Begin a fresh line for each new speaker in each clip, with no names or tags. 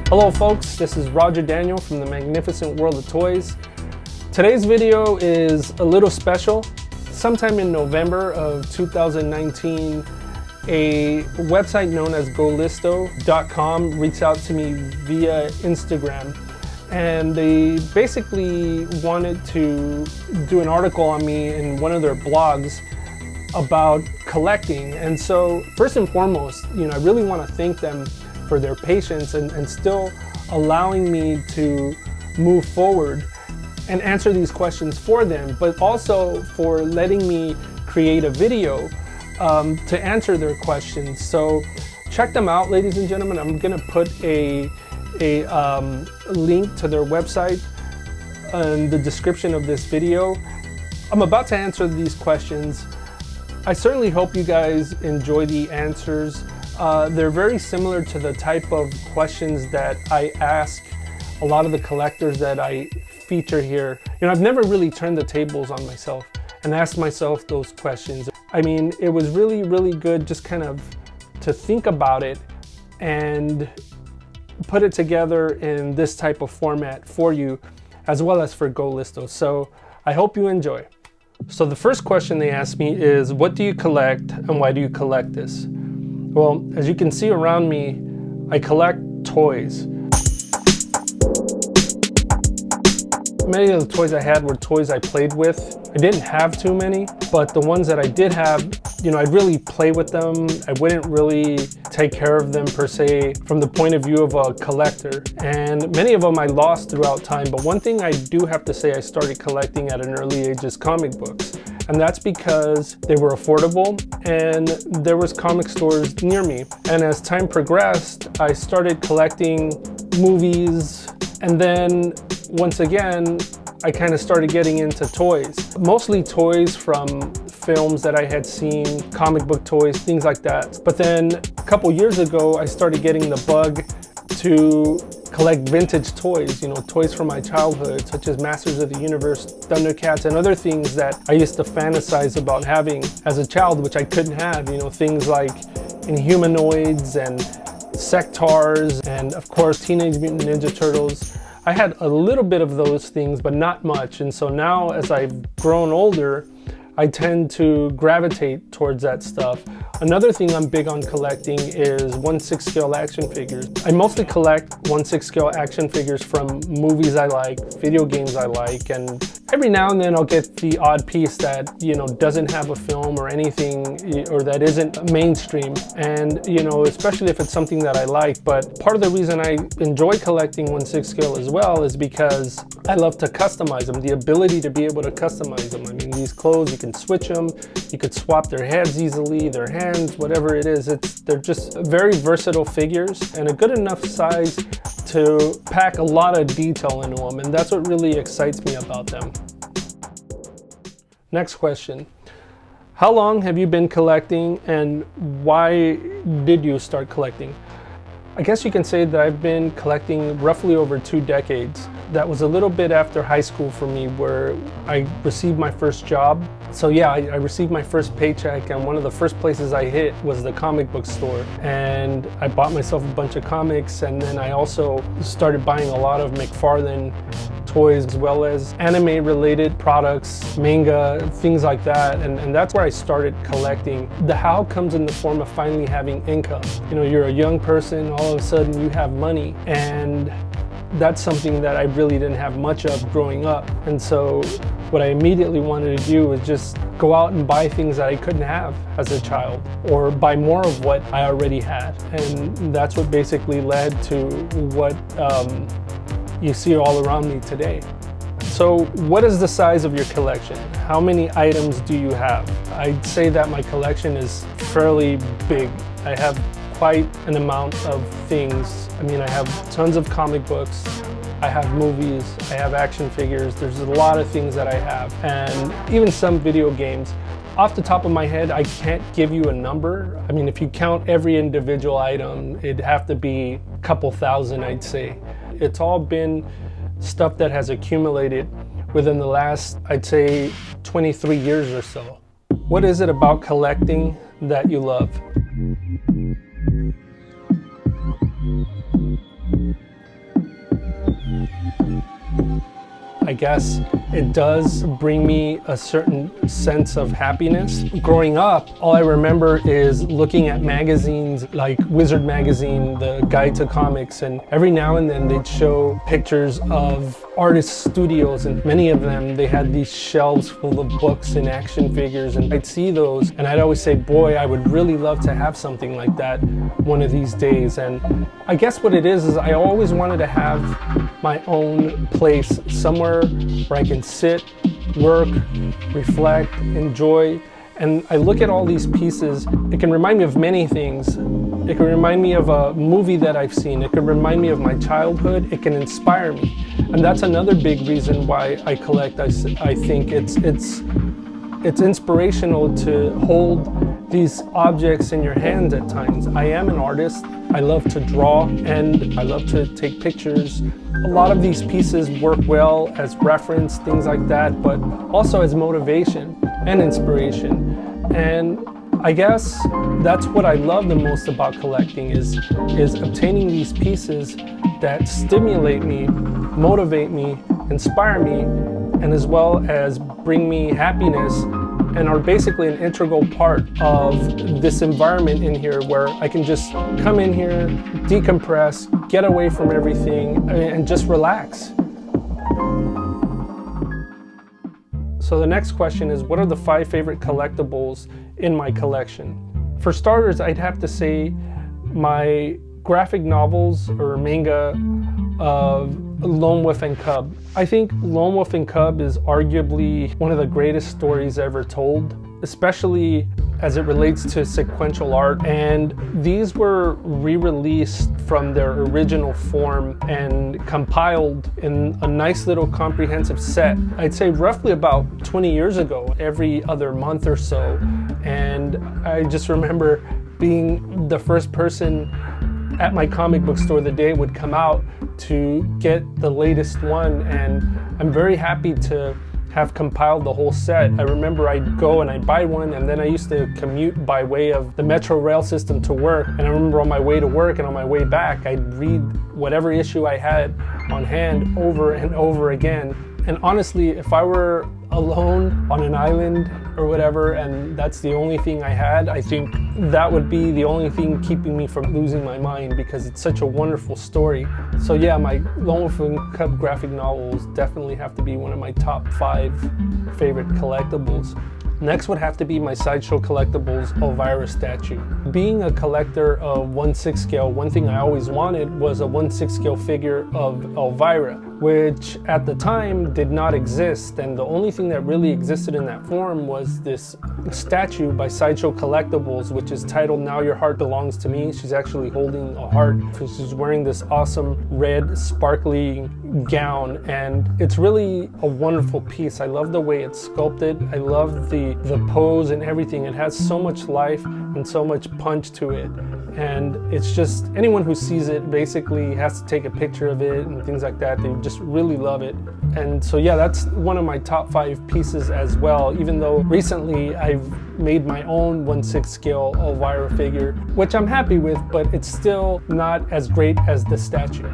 Hello folks, this is Roger Daniel from the Magnificent World of Toys. Today's video is a little special. Sometime in November of 2019, a website known as Golisto.com reached out to me via Instagram, and they basically wanted to do an article on me in one of their blogs about collecting. And so first and foremost, I really want to thank them for their patience and still allowing me to move forward and answer these questions for them, but also for letting me create a video to answer their questions. So check them out, ladies and gentlemen. I'm gonna put a link to their website in the description of this video. I'm about to answer these questions. I certainly hope you guys enjoy the answers. They're very similar to the type of questions that I ask a lot of the collectors that I feature here. I've never really turned the tables on myself and asked myself those questions. I mean, it was really, really good just kind of to think about it and put it together in this type of format for you, as well as for Golisto. So I hope you enjoy. So the first question they asked me is, what do you collect and why do you collect this? Well, as you can see around me, I collect toys. Many of the toys I had were toys I played with. I didn't have too many, but the ones that I did have, I'd really play with them. I wouldn't really take care of them per se from the point of view of a collector. And many of them I lost throughout time, but one thing I do have to say I started collecting at an early age is comic books. And that's because they were affordable and there was comic stores near me. And as time progressed, I started collecting movies, and then once again, I kind of started getting into toys. Mostly toys from films that I had seen, comic book toys, things like that. But then a couple years ago, I started getting the bug to collect vintage toys, toys from my childhood, such as Masters of the Universe, Thundercats, and other things that I used to fantasize about having as a child, which I couldn't have, things like Inhumanoids and Sectars, and of course, Teenage Mutant Ninja Turtles. I had a little bit of those things, but not much. And so now as I've grown older, I tend to gravitate towards that stuff. Another thing I'm big on collecting is 1/6 scale action figures. I mostly collect 1/6 scale action figures from movies I like, video games I like, and every now and then I'll get the odd piece that, doesn't have a film or anything, or that isn't mainstream. And, especially if it's something that I like. But part of the reason I enjoy collecting 1/6 scale as well is because I love to customize them, the ability to be able to customize them. I mean, these clothes, you can switch them, you could swap their heads easily, their hands, whatever it is. They're just very versatile figures and a good enough size to pack a lot of detail into them, and that's what really excites me about them. Next question. How long have you been collecting and why did you start collecting? I guess you can say that I've been collecting roughly over 2 decades. That was a little bit after high school for me, where I received my first job. So yeah, I received my first paycheck, and one of the first places I hit was the comic book store. And I bought myself a bunch of comics, and then I also started buying a lot of McFarlane toys, as well as anime related products, manga, things like that. And that's where I started collecting. The how comes in the form of finally having income. You're a young person, all of a sudden you have money, and that's something that I really didn't have much of growing up. And so what I immediately wanted to do was just go out and buy things that I couldn't have as a child, or buy more of what I already had. And that's what basically led to what you see all around me today. So what is the size of your collection? How many items do you have? I'd say that my collection is fairly big. I have quite an amount of things. I mean, I have tons of comic books, I have movies, I have action figures. There's a lot of things that I have, and even some video games. Off the top of my head, I can't give you a number. I mean, if you count every individual item, it'd have to be a couple thousand, I'd say. It's all been stuff that has accumulated within the last, I'd say, 23 years or so. What is it about collecting that you love? I guess it does bring me a certain sense of happiness. Growing up, all I remember is looking at magazines like Wizard magazine, the Guide to Comics, and every now and then they'd show pictures of artist studios, and many of them, they had these shelves full of books and action figures, and I'd see those and I'd always say, boy, I would really love to have something like that one of these days. And I guess what it is I always wanted to have my own place, somewhere where I can sit, work, reflect, enjoy. And I look at all these pieces, it can remind me of many things. It can remind me of a movie that I've seen. It can remind me of my childhood. It can inspire me. And that's another big reason why I collect. I think it's inspirational to hold these objects in your hands at times. I am an artist. I love to draw and I love to take pictures. A lot of these pieces work well as reference, things like that, but also as motivation and inspiration. And I guess that's what I love the most about collecting is obtaining these pieces that stimulate me, motivate me, inspire me, and as well as bring me happiness, and are basically an integral part of this environment in here where I can just come in here, decompress, get away from everything, and just relax. So the next question is, what are the 5 favorite collectibles in my collection? For starters, I'd have to say my graphic novels or manga of Lone Wolf and Cub. I think Lone Wolf and Cub is arguably one of the greatest stories ever told, especially as it relates to sequential art. And these were re-released from their original form and compiled in a nice little comprehensive set. I'd say roughly about 20 years ago, every other month or so. And I just remember being the first person at my comic book store the day it would come out to get the latest one, and I'm very happy to have compiled the whole set. I remember I'd go and I'd buy one, and then I used to commute by way of the Metro rail system to work, and I remember on my way to work and on my way back I'd read whatever issue I had on hand over and over again. And honestly, if I were alone on an island or whatever, and that's the only thing I had, I think that would be the only thing keeping me from losing my mind, because it's such a wonderful story. So yeah, my Lone Wolf and Cub graphic novels definitely have to be one of my top 5 favorite collectibles. Next would have to be my Sideshow Collectibles Elvira statue. Being a collector of 1/6 scale, one thing I always wanted was a 1/6 scale figure of Elvira, which at the time did not exist, and the only thing that really existed in that form was this statue by Sideshow Collectibles, which is titled Now Your Heart Belongs to Me. She's actually holding a heart. She's wearing this awesome red sparkly gown, and it's really a wonderful piece. I love the way it's sculpted. I love the pose and everything. It has so much life and so much punch to it, and it's just, anyone who sees it basically has to take a picture of it and things like that. They just really love it. And so yeah, that's one of my top 5 pieces as well, even though recently I've made my own 1/6 scale Elvira figure, which I'm happy with, but it's still not as great as the statue.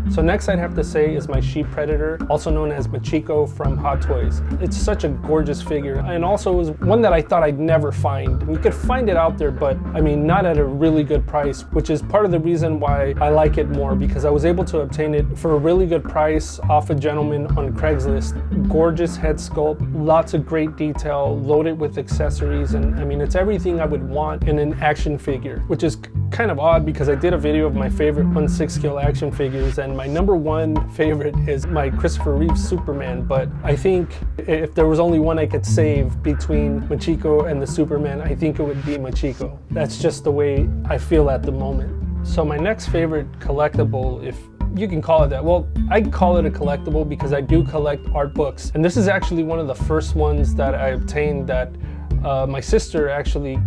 So next I'd have to say is my Sheep Predator, also known as Machiko from Hot Toys. It's such a gorgeous figure, and also was one that I thought I'd never find. You could find it out there, but I mean, not at a really good price, which is part of the reason why I like it more, because I was able to obtain it for a really good price off a gentleman on Craigslist. Gorgeous head sculpt, lots of great detail, loaded with accessories, and I mean, it's everything I would want in an action figure, which is kind of odd because I did a video of my favorite 1/6 scale action figures, and my number 1 favorite is my Christopher Reeve Superman. But I think if there was only one I could save between Machiko and the Superman, I think it would be Machiko. That's just the way I feel at the moment. So my next favorite collectible, if you can call it that. Well, I call it a collectible because I do collect art books, and this is actually one of the first ones that I obtained that my sister actually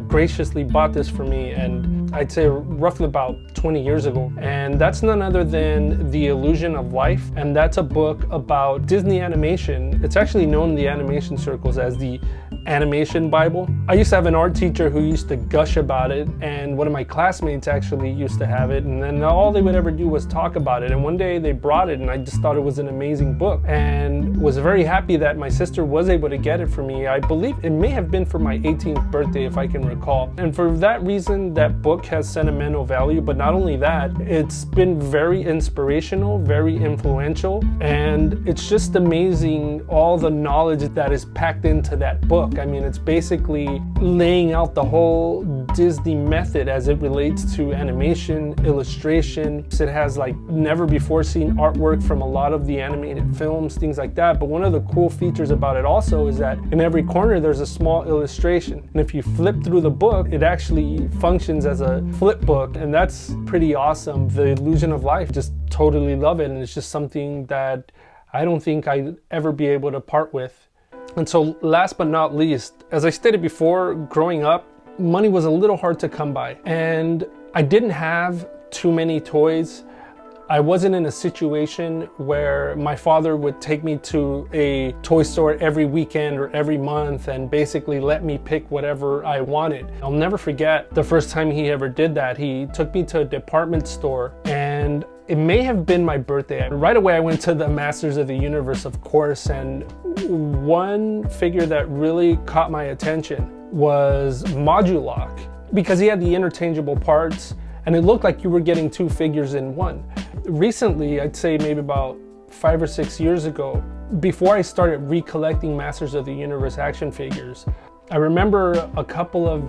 graciously bought this for me, and I'd say roughly about 20 years ago. And that's none other than The Illusion of Life. And that's a book about Disney animation. It's actually known in the animation circles as the Animation Bible. I used to have an art teacher who used to gush about it, and one of my classmates actually used to have it, and then all they would ever do was talk about it. And one day they brought it, and I just thought it was an amazing book, and was very happy that my sister was able to get it for me. I believe it may have been for my 18th birthday, if I can recall. And for that reason, that book has sentimental value. But not only that, it's been very inspirational, very influential, and it's just amazing all the knowledge that is packed into that book. I mean, it's basically laying out the whole Disney method as it relates to animation, illustration. It has like never before seen artwork from a lot of the animated films, things like that. But one of the cool features about it also is that in every corner there's a small illustration. And if you flip through the book, it actually functions as a flip book, and that's pretty awesome. The Illusion of Life, just totally love it, and it's just something that I don't think I'd ever be able to part with. And so last but not least, as I stated before, growing up, money was a little hard to come by, and I didn't have too many toys. I wasn't in a situation where my father would take me to a toy store every weekend or every month and basically let me pick whatever I wanted. I'll never forget the first time he ever did that. He took me to a department store, and it may have been my birthday. Right away I went to the Masters of the Universe, of course, and one figure that really caught my attention was Modulock, because he had the interchangeable parts and it looked like you were getting two figures in one. Recently, I'd say maybe about 5 or 6 years ago, before I started recollecting Masters of the Universe action figures, I remember a couple of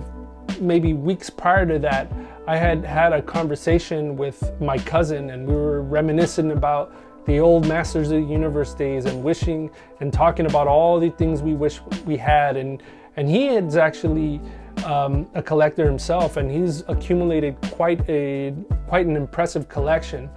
maybe weeks prior to that, I had had a conversation with my cousin, and we were reminiscing about the old Masters of the Universe days and wishing and talking about all the things we wish we had. And he is actually a collector himself, and he's accumulated quite an impressive collection.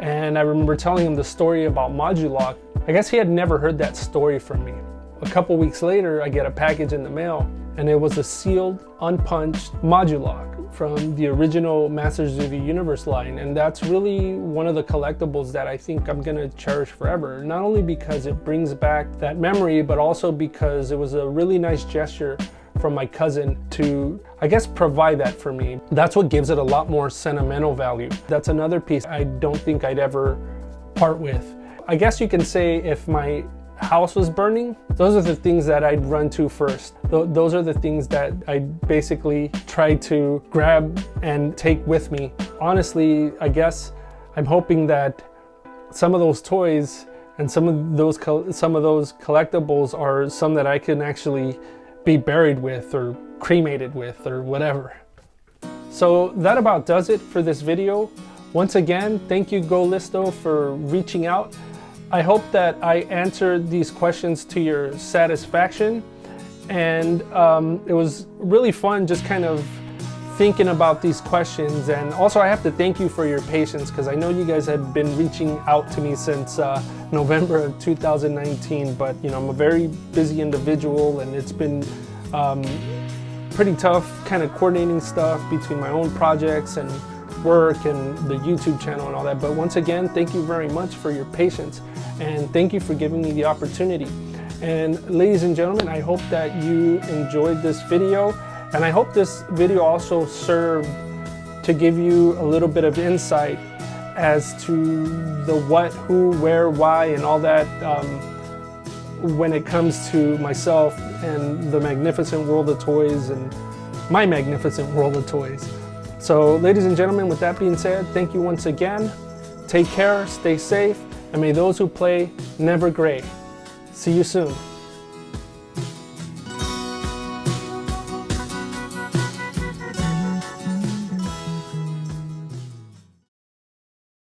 And I remember telling him the story about Modulock. I guess he had never heard that story from me. A couple weeks later, I get a package in the mail, and it was a sealed, unpunched Modulock from the original Masters of the Universe line. And that's really one of the collectibles that I think I'm gonna cherish forever. Not only because it brings back that memory, but also because it was a really nice gesture from my cousin to, I guess, provide that for me. That's what gives it a lot more sentimental value. That's another piece I don't think I'd ever part with. I guess you can say if my house was burning, those are the things that I'd run to first. Those are the things that I basically try to grab and take with me. Honestly, I guess I'm hoping that some of those toys and some of those collectibles are some that I can actually be buried with or cremated with or whatever. So that about does it for this video. Once again, thank you Golisto for reaching out. I hope that I answered these questions to your satisfaction, and it was really fun just kind of thinking about these questions. And also I have to thank you for your patience, because I know you guys had been reaching out to me since November of 2019, but you know, I'm a very busy individual, and it's been pretty tough kind of coordinating stuff between my own projects and work and the YouTube channel and all that. But once again, thank you very much for your patience, and thank you for giving me the opportunity. And ladies and gentlemen, I hope that you enjoyed this video, and I hope this video also served to give you a little bit of insight as to the what, who, where, why, and all that when it comes to myself and the magnificent world of toys and my magnificent world of toys. So ladies and gentlemen, with that being said, thank you once again. Take care, stay safe, and may those who play never gray. See you soon.